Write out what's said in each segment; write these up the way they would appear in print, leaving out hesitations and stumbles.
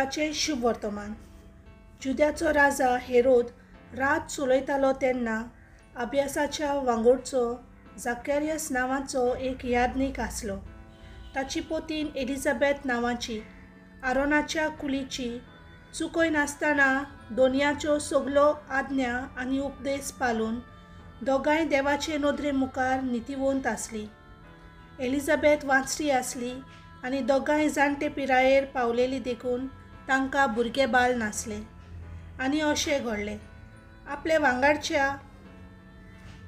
सकाळचे शुभ वर्तमान। जुद्याचो राजा हेरोद रात चलयतालो तेन्ना अभ्यासाच्या वांगडचो जाकेरियास नांवाचो एक याज्ञीक आसलो। ताची पोतीन एलिझाबेथ नांवाची, आरोनाच्या कुलीची, चुकय नासतना दोनयाच्यो सगळ्यो आज्ञा आनी उपदेश पाळून दोगांय देवाचे नदरे मुखार नितीवंत आसली। एलिझाबेथ वांचडी आसली आनी दोगांय जाणटे पिरायेर पावलेली देखून तांकां भुरगे बाळ नासले। आनी अशें घडलें, आपले वांगडच्या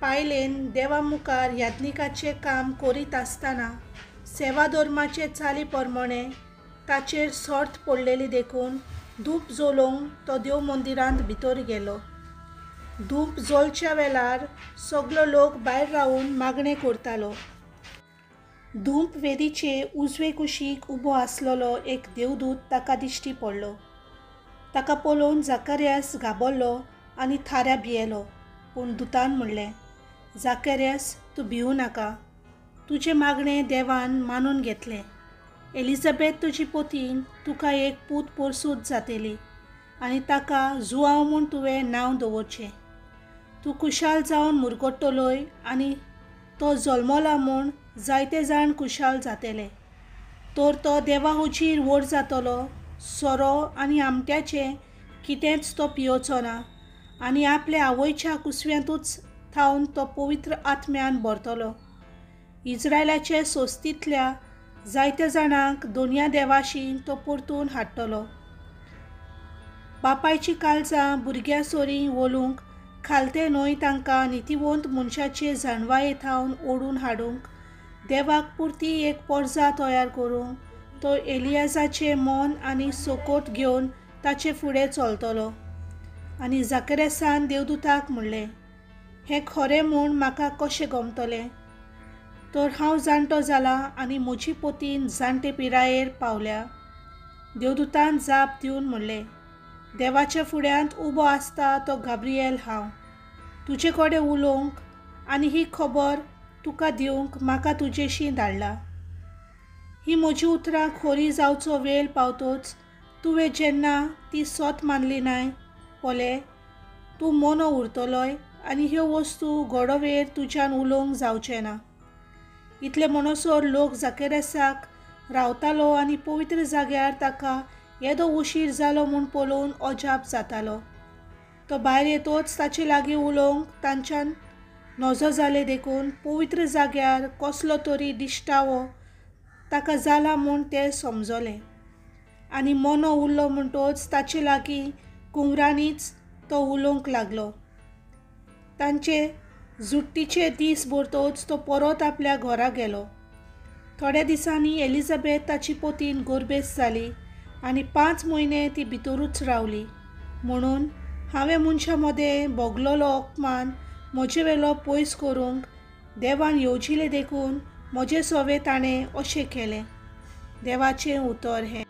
पायलेन देवा मुखार याज्ञिकाचें काम करीत आसतना सेवा धर्माचे चाली प्रमाणे ताचेर सर्त पडलेली देखून धूप जोलोवंक तो देव मंदिरांत भितर गेलो। धूप जोलच्या वेळार सगळो लोक भायर रावन मागणें करतालो। धूप वेदीचे उजवे कुशीक उबो आसलोलो एक देवदूत ताका दिश्टी पडलो। ताका पळोवन जाकेरियास घाबरलो आनी थाऱ्या भियेलो। पूण दुतान म्हणलें, जाकेरियास, तूं भिवू नाका, तुजें मागणें देवान मानून घेतलें। एलिझाबेथ तुजी पोतीन तुका एक पूत परसूत जातली आनी ताका जुआंव म्हूण तुवें नांव दवरचें। तूं कुशाल जावन मुरगडटलोय आनी तो जल्मला म्हूण जायते जाण कुशाल जातले। तर तो देवा हुजीर व्हड जातलो, सोरो आनी आमट्याचें कितेंच तो पिवचो ना आनी आपल्या आवयच्या कुसव्यांतूच थावन तो पवित्र आत्म्यान भरतलो। इस्रायलाचे सोस्तींतल्या जायत्या जाणांक दोनया देवाशी तो परतून हाडटलो। बापायची काळजां भुरग्या सोरी वळूंक खालते न्हय तांकां नितीवंत मनशाचे जाणवाये थावन ओडून हाडूंक देवाक पुरती एक परजा तयार करूंक तो एलियाजाचें मन आनी सोकोट घेवन ताचे फुडें चलतलो। आनी जाकेरियासान देवदूताक म्हणलें, हें खरें म्हूण म्हाका कशें गमतलें? तर हांव जाणटो जालां आनी म्हजी पोतीन जाणटे पिरायेर पावल्या। देवदूतान जाप दिवन म्हणलें, देवाच्या फुड्यांत उबो आसता तो गाब्रिएल हांव। तुजे कडेन उलोवंक आनी ही खबर तुका दिवंक म्हाका तुजेशी धाडला। ही म्हजी उतरां खरी जावचो वेळ पावतोच तुवें जेन्ना ती सोत मानली नाय पोले, तूं मोनो उरतलोय आनी ह्यो वस्तू घोडो वेळ तुज्यान उलोवंक जावचें ना। इतले म्हणसर लोक जाकेरियासाक रावतालो आनी पवित्र जाग्यार ताका येदो उशीर जालो म्हूण पळोवन अजाप जातालो। तो भायर येतोच ताचे लागीं उलोवंक तांच्यान नजो जाले देखून पवित्र जाग्यार कसलो तरी दिश्टावो ताका जाला म्हूण ते समजले। आनी मोनो उरलो म्हणटच ताचे लागीं कुंवरांनीच तो उलोवंक लागलो। तांचे जुट्टीचे दीस भरतोच तो परत आपल्या घरा गेलो। थोड्या दिसांनी एलिझाबेथ ताची पोतीन गोरबेस जाली आनी 5 म्हयने ती भितरूच रावली। म्हणून हांवें मनशा मदें भोगलोलो अपमान म्हजे वेलो पयस करूंक देवान येवजिले देखून म्हजे सोवे ताणें अशें केलें। देवाचें उतर हें।